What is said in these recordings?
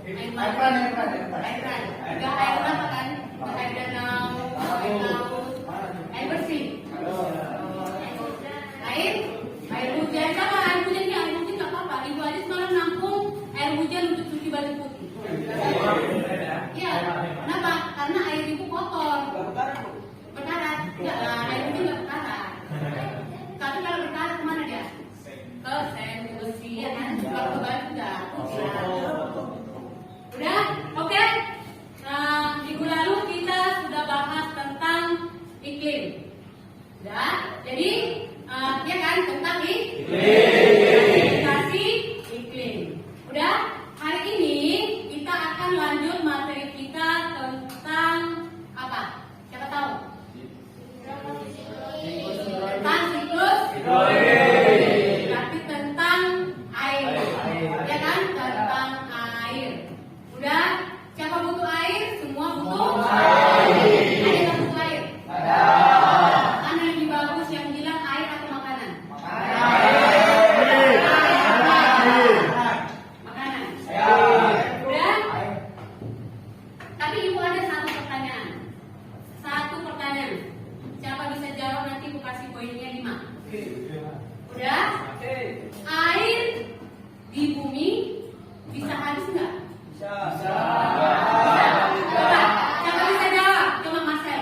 Air. Enggak air apa kan? Enggak air danau, air laut, air bersih. Air hujan sama air hujan nggak apa-apa. Ibu aja semalam nampung air hujan untuk cuci baju putih. Iya. Kenapa? Karena air ibu kotor. Berkarat. Ya, air hujan nggak berkarat. Tapi kalau berkarat kemana dia? Ke seng, ke besi, ya kan? Kalau ke baju udah putih. Udah? Oke? Nah, minggu lalu kita sudah bahas tentang iklim. Udah? Jadi, ya kan? Tentang adaptasi iklim. Udah? Hari ini kita akan lanjut materi kita tentang apa? Siapa tahu? Tentang siklus hidrologi. Tapi tentang air. Ya kan? Tentang air. Udah? Siapa butuh air? Semua butuh air. Ada yang butuh air? Ada. Mana yang lebih bagus yang bilang air atau makanan? Makanan. Udah? Tapi ibu ada satu pertanyaan. Siapa bisa jawab nanti ibu kasih poinnya 5. Udah? Air di bumi bisa habis nggak? Bisa. Coba, siapa bisa jawab? Coba Marcel.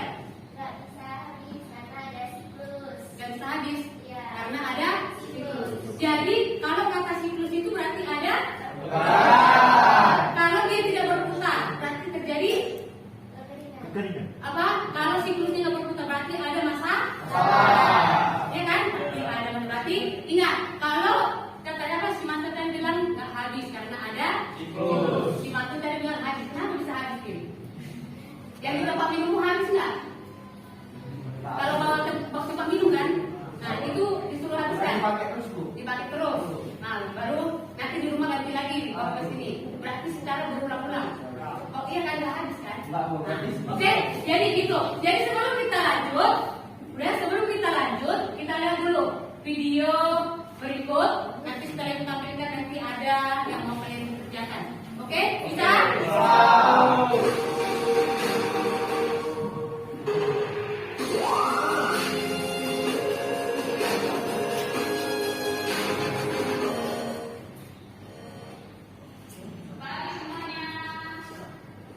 Nggak bisa habis karena ada siklus. Nggak bisa habis Iya. karena ada siklus. Jadi kalau kata siklus itu berarti ada. Kalau dia tidak berputar, berarti terjadi Kekeringan. apa? Kalau siklusnya nggak berputar, berarti ada masa. Ya kan? Tidak ada masa. Berarti ingat, kalau katanya apa? Si Mantu tadi bilang nggak habis karena ada siklus. Si Mantu tadi bilang habis. Kenapa bisa habis ini? Yang di tempat minum habis nggak? Kalau bawa box tempat minum kan? Nah itu disuruh habiskan. Dipakai terus. Nah baru nanti di rumah ganti lagi dibawa ke sini. Berarti secara berulang-ulang. Oh iya kan nggak habis kan? Oke, jadi gitu. Jadi sebelum kita lanjut, kita lihat dulu video berikut. Nanti setelah kita tampilkan nanti ada yang mau kalian kerjakan. Oke, bisa? Pagi semuanya.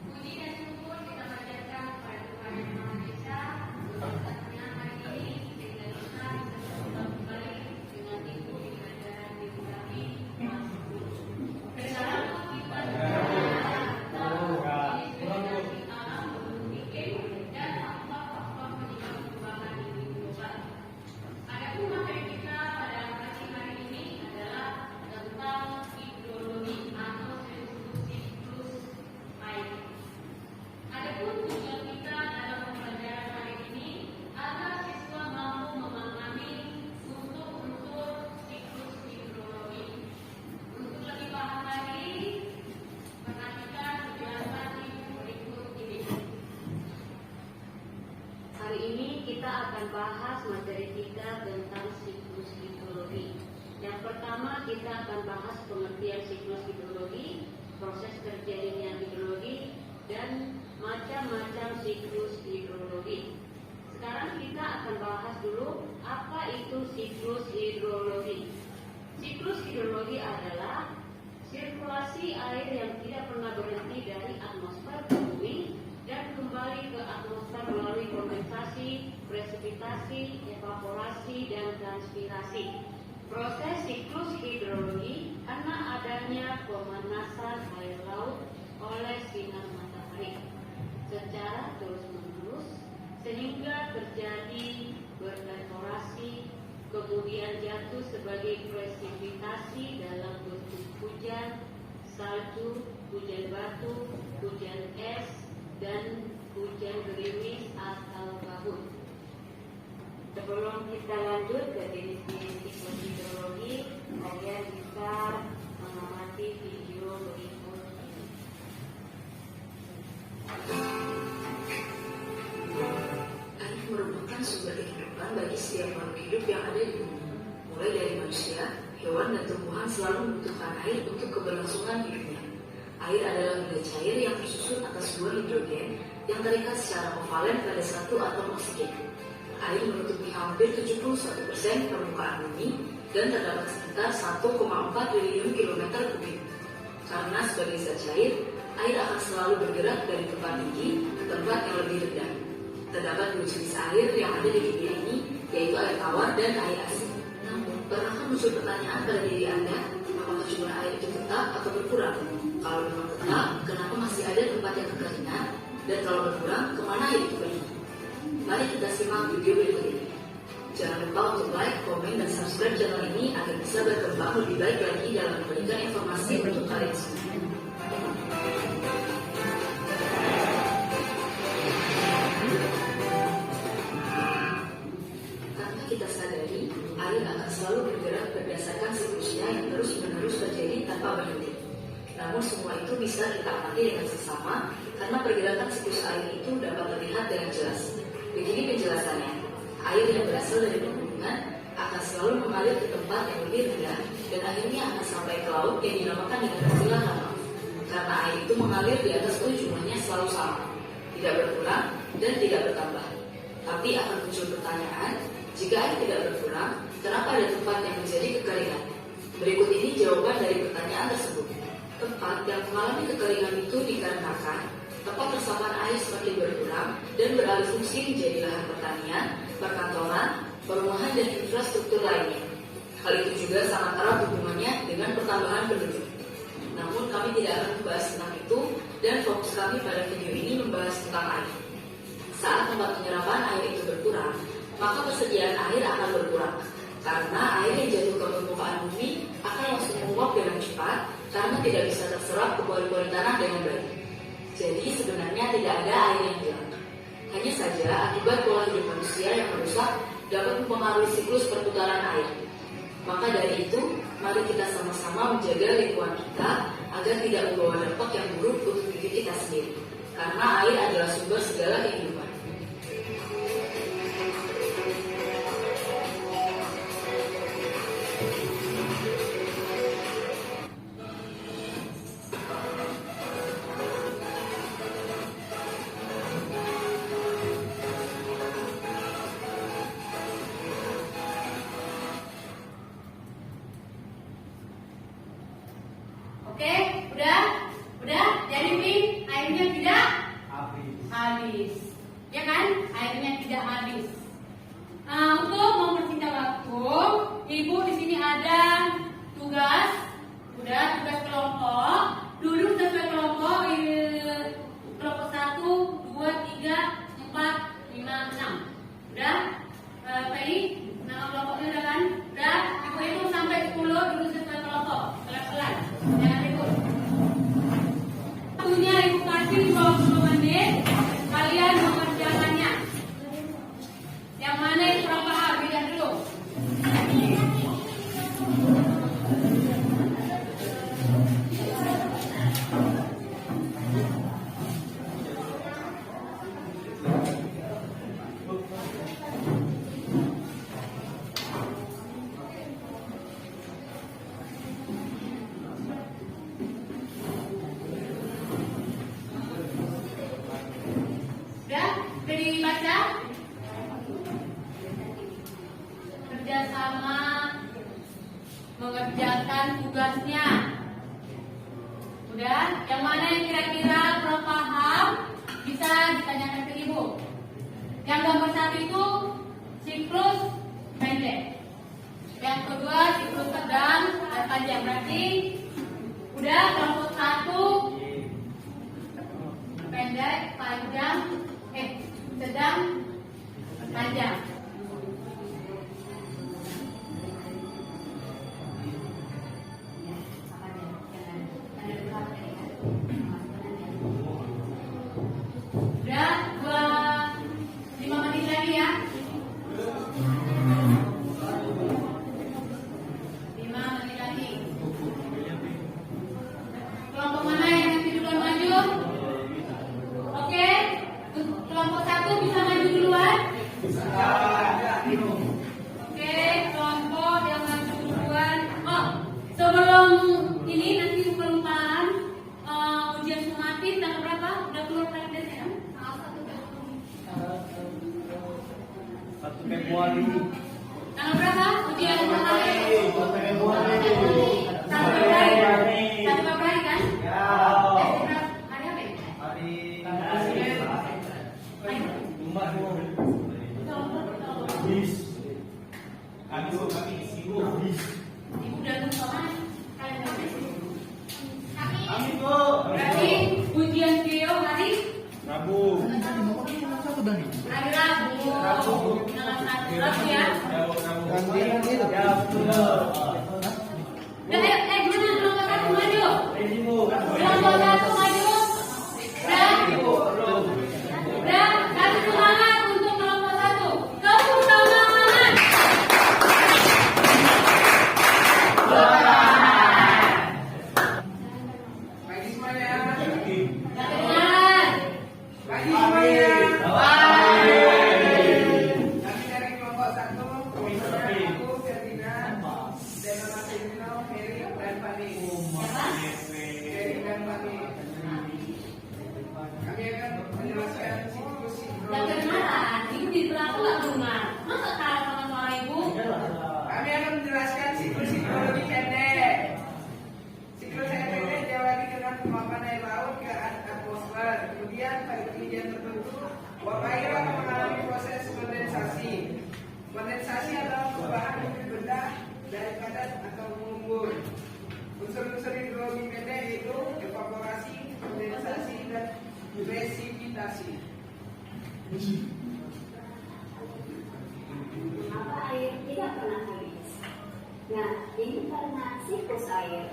Puji dan syukur kita panjatkan kepada Tuhan Yang Maha Esa. Satu-satunya hari ini kita bisa berjumpa kembali dengan Ibu di acara Ibu kami. Bersama kita Adapun materi kita pada pagi hari ini adalah tentang hidrologi atau siklus air. Adapun tujuan kita dalam pembelajaran hari ini agar siswa mampu memahami unsur-unsur siklus hidrologi. Untuk lebih paham lagi, perhatikan penjelasan ibu berikut ini. Hari ini kita akan bahas materi kita tentang siklus hidrologi. Yang pertama kita akan bahas pengertian siklus hidrologi, proses terjadinya hidrologi, dan macam-macam siklus hidrologi. Sekarang kita akan bahas dulu apa itu siklus hidrologi. Siklus hidrologi adalah sirkulasi air yang tidak pernah berhenti dari atmosfer ke bumi dan kembali ke atmosfer melalui kondensasi, presipitasi, evaporasi, dan transpirasi. Proses siklus hidrologi karena adanya pemanasan air laut oleh sinar matahari secara terus-menerus sehingga terjadi berevaporasi, kemudian jatuh sebagai presipitasi dalam bentuk hujan, salju, hujan batu, hujan es, dan hujan gerimis atau kabut. Sebelum kita lanjut ke jenis-jenis siklus hidrologi, kalian bisa mengamati video berikut ini. Air merupakan sumber kehidupan bagi setiap makhluk hidup yang ada di bumi. Mulai dari manusia, hewan, dan tumbuhan selalu membutuhkan air untuk keberlangsungan hidupnya. Air adalah benda cair yang tersusun atas dua hidrogen yang terikat secara kovalen pada satu atom oksigen. Air menutupi hampir 71% permukaan bumi dan terdapat sekitar 1,4 triliun kilometer kubik. Karena sebagai zat cair, air akan selalu bergerak dari tempat tinggi ke tempat yang lebih rendah. Terdapat dua jenis air yang ada di dunia ini, yaitu air tawar dan air asin. Namun, pernahkah muncul pertanyaan pada diri Anda, apakah jumlah air itu tetap atau berkurang? Kalau memang tetap, kenapa masih ada tempat yang kekeringan? Dan kalau berkurang, kemana air itu pergi? Mari kita simak video berikut ini. Jangan lupa untuk like, komen, dan subscribe channel ini agar bisa berkembang lebih baik lagi dalam memberikan informasi untuk kalian semua. Tanpa kita sadari, air akan selalu bergerak berdasarkan siklusnya yang terus-menerus terjadi tanpa berhenti. Namun semua itu bisa kita amati dengan seksama karena pergerakan siklus air itu dapat terlihat dengan jelas. Begini penjelasannya, air yang berasal dari pegunungan akan selalu mengalir ke tempat yang lebih rendah dan akhirnya akan sampai ke laut yang dinamakan dengan istilah runoff. Karena air itu mengalir di atas itu jumlahnya selalu sama, tidak berkurang dan tidak bertambah. Tapi akan muncul pertanyaan, jika air tidak berkurang, kenapa ada tempat yang menjadi kekeringan? Berikut ini jawaban dari pertanyaan tersebut. Tempat yang mengalami kekeringan itu dikarenakan tempat resapan air semakin berkurang dan beralih fungsi menjadi lahan pertanian, perkantoran, perumahan, dan infrastruktur lainnya. Hal itu juga sangat erat hubungannya dengan pertambahan penduduk. Namun kami tidak akan membahas tentang itu dan fokus kami pada video ini membahas tentang air. Saat tempat penyerapan air itu berkurang, maka persediaan air akan berkurang. Karena air yang jatuh ke permukaan bumi akan langsung menguap dengan cepat karena tidak bisa terserap ke pori-pori tanah dengan baik. Jadi sebenarnya tidak ada air yang hilang. Hanya saja akibat pola hidup manusia yang merusak dapat mempengaruhi siklus perputaran air. Maka dari itu, mari kita sama-sama menjaga lingkungan kita agar tidak membawa dampak yang buruk untuk diri kita sendiri. Karena air adalah sumber segala kehidupan. Oke, udah, jadi Pi, airnya tidak habis, ya kan? Airnya tidak habis. Untuk mempersingkat waktu, Ibu di sini ada tugas kelompok, duduk sesuai kelompok, kelompok 1, 2, 3, 4, 5, 6. Udah, Pi, nama kelompoknya udah kan? Udah, Ibu itu sampai 10 duduk sesuai kelompok, pelan-pelan. Jangan ribut. Waktunya Ibu kasih 20 menit. Kalian mengerjakannya. Yang mana yang kurang paham, lihat dulu. Udah dibaca? Kerjasama mengerjakan tugasnya. Udah? Yang mana yang kira-kira belum paham bisa ditanyakan ke Ibu. Yang nomor 1 itu siklus pendek. Yang kedua siklus sedang dan panjang. Berarti udah kelompok 1 pendek, panjang, sedang, panjang. Udah 5 menit lagi ya. 5 menit lagi. Kelompok mana yang nanti duluan maju? Oke, kelompok 1 bisa maju duluan. Tanggal berapa ujian hari? 1 Februari. 1 Februari kan? Hari apa ya? Ibu udah lupa kan? Berarti ujian video hari Rabu. hari Rabu. Tanggal 1 Rabu ya. Udah ayo, gimana kelompok 1 maju? Kelompok 1 maju. Udah, kasih semangat untuk kelompok 1. Tepuk tangan. Kedengaran. Kami dari kelompok 1, aku, Ferdinand, dan nama Firmino, Heri, dan Fani. Heri dan Fani. Kami akan menjelaskan siklus Gak kedengaran. Ibu di belakang gak dengar. Masa kalah sama suara ibu? Kami akan menjelaskan siklus hidrologi pendek. Siklus air pendek diawali dengan penguapan air laut ke atmosfer. Kemudian pada ketinggian tertentu, uap air akan mengalami proses kondensasi. Kondensasi adalah perubahan bibir benda dari padat atau mengembun. Unsur-unsur hidrologi pendek yaitu evaporasi, kondensasi, dan presipitasi. Mengapa air tidak pernah habis? Nah, ini karena siklus air.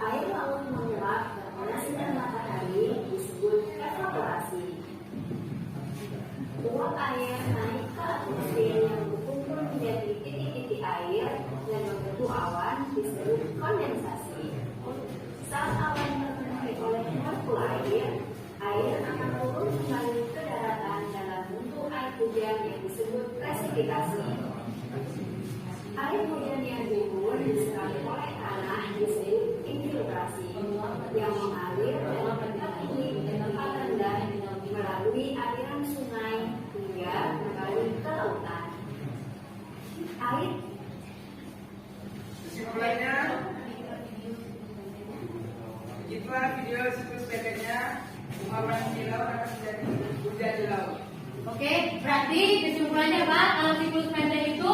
Air laut menguap karena sinar matahari disebut evaporasi. Uap air naik ke atmosfer yang berkumpul menjadi titik-titik air dan membentuk awan disebut kondensasi. Saat awan terpenuhi oleh molekul air, air akan turun kembali ke daratan dalam bentuk air hujan yang disebut presipitasi. Air hujan yang gugur diserap oleh tanah disebut infiltrasi, yang mengalir dalam tempat tinggi ke tempat rendah melalui aliran sungai hingga kembali ke lautan. Air Kesimpulannya, itulah video siklus pendeknya. Penguapan di laut akan menjadi hujan di laut. Oke, berarti kesimpulannya apa? Kalau siklus pendek itu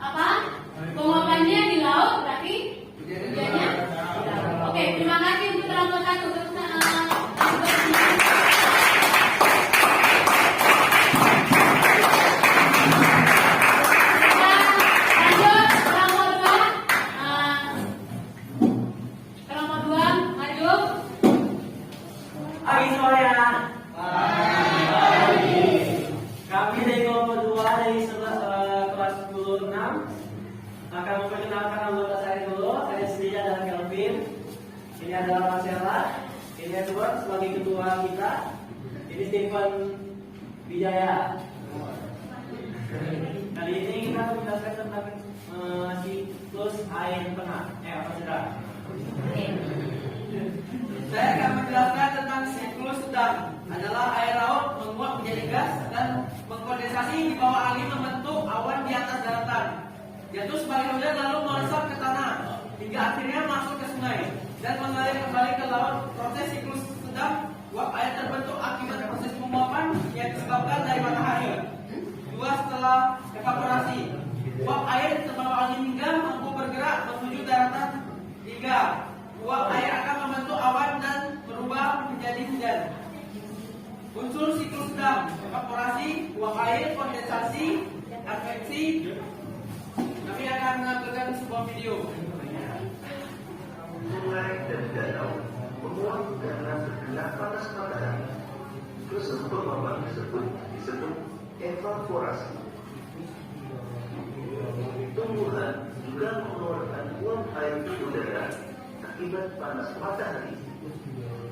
apa? Penguapannya di laut, berarti hujannya di laut. Oke, terima kasih untuk kelompok 1. Tepuk tangan. Lanjut, kelompok 2. Kelompok 2, maju. Pagi semuanya. Kami dari kelompok 2 dari kelas 10-6 akan memperkenalkan anggota saya dulu. Saya sendiri adalah Kelvin. Ini adalah Marcella. Ini Edward sebagai ketua kita. Ini Stephen Wijaya. Kali ini kita akan menjelaskan tentang siklus air tengah. Apa sudah? Saya akan menjelaskan tentang siklus sedang. Adalah air laut menguap menjadi gas dan mengkondensasi di bawah angin membentuk awan di atas daratan. Jatuh sebagai hujan lalu meresap ke tanah hingga akhirnya masuk ke sungai dan mengalir kembali ke laut. Proses siklus sedang, uap air terbentuk akibat proses penguapan yang disebabkan dari matahari. 2. Setelah evaporasi, uap air terbawa angin hingga mampu bergerak menuju daratan. 3. Uap air akan membentuk awan dan berubah menjadi hujan. Unsur siklus sedang, evaporasi, uap air, kondensasi, adveksi. Kami akan menampilkan sebuah video. Sungai dan danau menguap karena terkena panas matahari. Proses penguapan tersebut disebut evaporasi. Tumbuhan juga mengeluarkan uap air ke udara akibat panas matahari.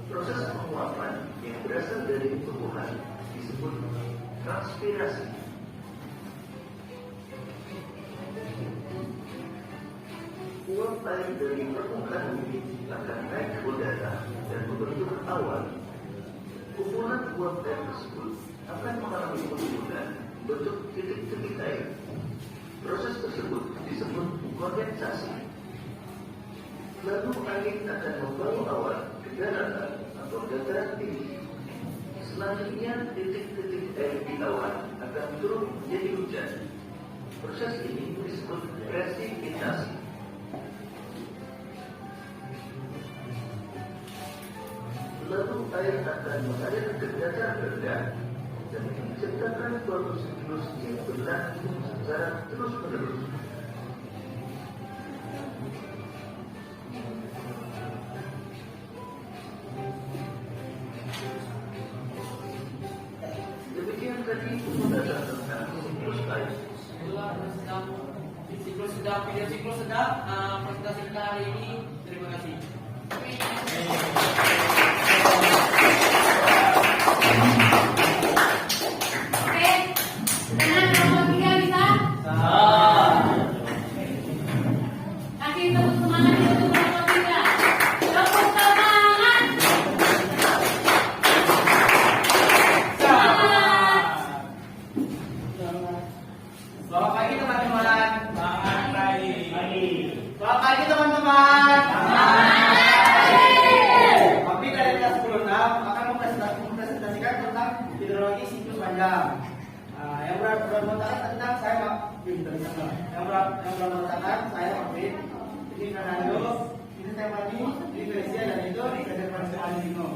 Proses penguapan yang berasal dari tumbuhan disebut transpirasi. Uap air dari permukaan bumi akan naik ke udara dan membentuk awan. Kumpulan uap air tersebut akan mengalami penurunan bentuk titik-titik air. Proses tersebut disebut kondensasi. Lalu angin akan membawa awan ke daratan atau dataran tinggi. Selanjutnya titik-titik air di awan akan turun menjadi hujan. Proses ini disebut presipitasi. Lalu air akan mengalir ke dataran rendah dan menciptakan suatu siklus yang berlangsung secara terus-menerus. Demikian tadi pembahasan tentang siklus air. Itulah siklus sedang, video siklus sedang. Presentasi kita hari ini. Terima kasih. Oke, dengan kelompok 3 bisa? Kasih tepuk semangat untuk kelompok 3. Tepuk semangat. Semangat. Selamat pagi teman-teman. Selamat pagi. Selamat pagi teman-teman. Kami dari kelas 10 akan mempresentasikan tentang hidrologi siklus panjang. Yang berantakan tentang saya yang berantakan saya Marvin, ini Fernando, ini Stefani, ini Grecia dan itu dari Valentino.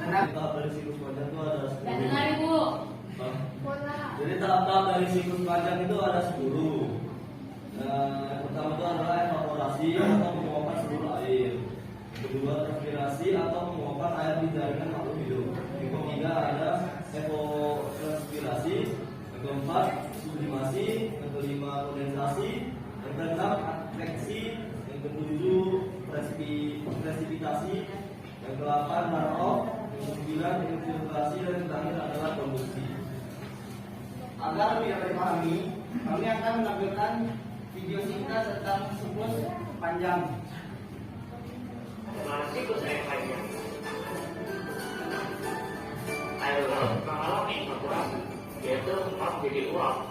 Tahap dari siklus panjang itu ada Dan dengar Ibu. 10. Jadi tahap dari siklus panjang itu ada 10. Yang pertama itu adalah evaporasi atau penguapan seluruh air. Kedua, transpirasi atau penguapan air di jaringan makhluk hidup. Yang ketiga ada evapotranspirasi. Yang keempat, sublimasi. Yang kelima, kondensasi. Yang keenam, adveksi. Yang ketujuh, presipitasi. Yang ke-8, runoff. Yang ke-9, infiltrasi. Dan yang terakhir adalah konduksi. Agar lebih dapat dipahami, kami akan menampilkan video singkat tentang siklus panjang. Siklus air panjang. Air laut mengalami evaporasi, yaitu menjadi uap.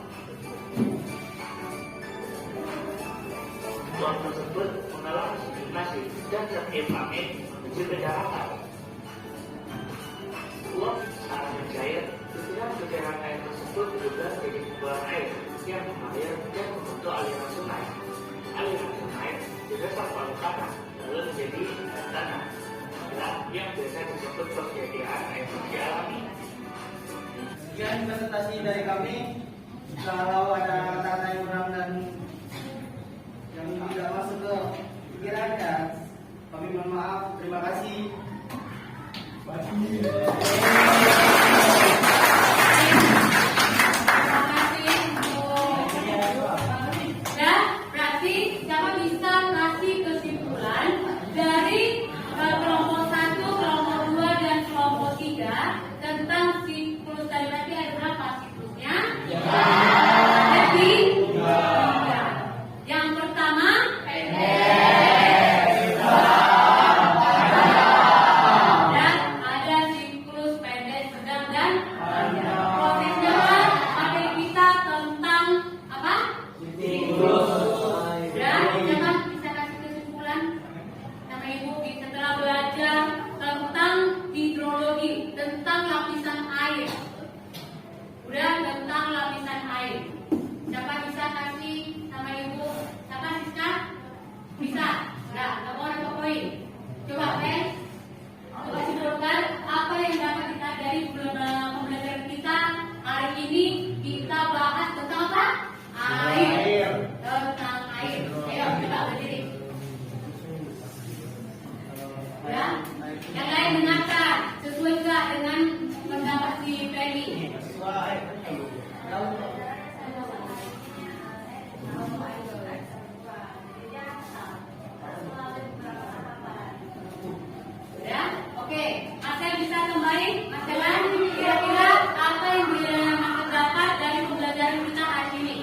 Uap tersebut mengalami sublimasi dan terevaporasi menuju ke daratan. Uap saat mencair, setelah cairan air tersebut berubah menjadi kumpulan air yang mengalir dan membentuk aliran sungai. Aliran sungai berdasar pada tanah lalu menjadi tanah. Yang biasa disebut persediaan air mandi alami. Sekian presentasi dari kami. Kalau ada kata yang kurang dan yang tidak masuk ke pikirannya, kami mohon maaf. Terima kasih. Dan berarti siapa bisa kasih kesimpulan dari kelompok 1, kelompok 2, dan kelompok 3 tentang siklus tadi? Berarti ada berapa siklusnya? Jadi 3. Yang pertama dan ada siklus pendek, sedang, dan panjang. Prosesnya pakai kita tentang apa? Dan siapa bisa kasih kesimpulan? Nama Ibu setelah belajar tentang hidrologi, tentang lapisan air. Udah tentang lapisan air. Siapa bisa kasih nama Ibu? Siapa Siska? Bisa? Nah, kamu ada poin. Coba coba simpulkan apa yang dapat kita dari pembelajaran kita hari ini. Kita bahas tentang apa? Air. Tentang air. Ayo coba berdiri. Ya, yang lain dengarkan. Sesuai juga dengan pendapat si Feli. Ya, oke. Asal bisa kembali, Masalah kira-kira apa yang terdapat dari pembelajaran kita hari ini?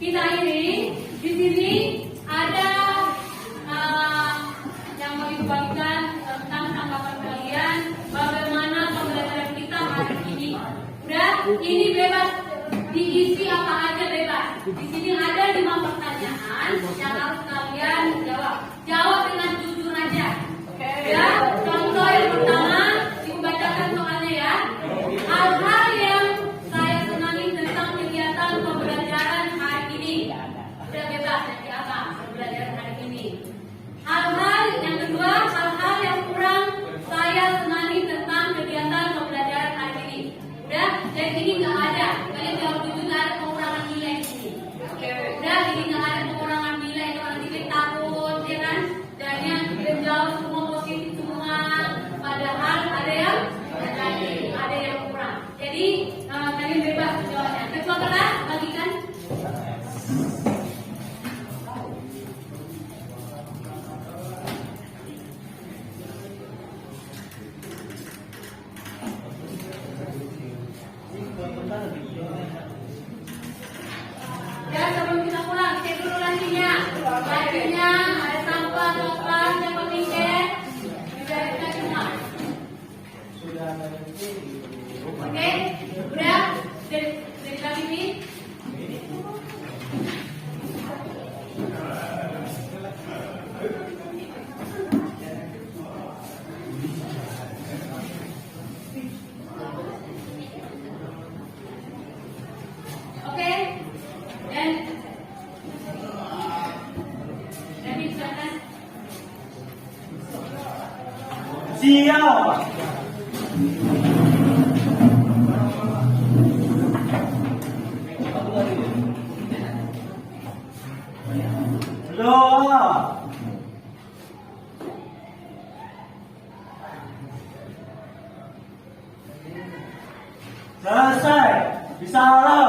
kita ini di sini ada yang mau dibagikan tentang tanggapan kalian bagaimana pembelajaran kita hari ini. Udah, ini bebas diisi apa aja bebas. Di sini ada 5 pertanyaan yang harus kalian jawab. Jawab dengan jujur aja. Ya, contoh yang pertama dibacakan soalnya ya. Hal-hal yang saya senangi tentang kegiatan pembelajaran hari ini. Udah bebas nanti apa pembelajaran hari ini. Hal-hal yang kedua, hal-hal yang kurang saya senangi tentang kegiatan pembelajaran hari ini. Udah, dan ini nggak ada. Kalian jawab jujur, nggak ada pengurangan nilai di sini. Udah, ini nggak ada pengurangan nilai. Kalau nanti takut, ya kan? Dan yang jawab semua positif semua. Padahal ada yang negatif, ada yang kurang. Jadi kalian bebas jawabnya. Coba lah bagikan. Ya, sebelum kita pulang, cek dulu lancinya. Lancinya ada sampah, kotak, yang penting cek. Dibereskan semua. Oke, udah? Dari kami ini. Oke, dan silakan. Siap. Doa. Selesai. Bisa lo.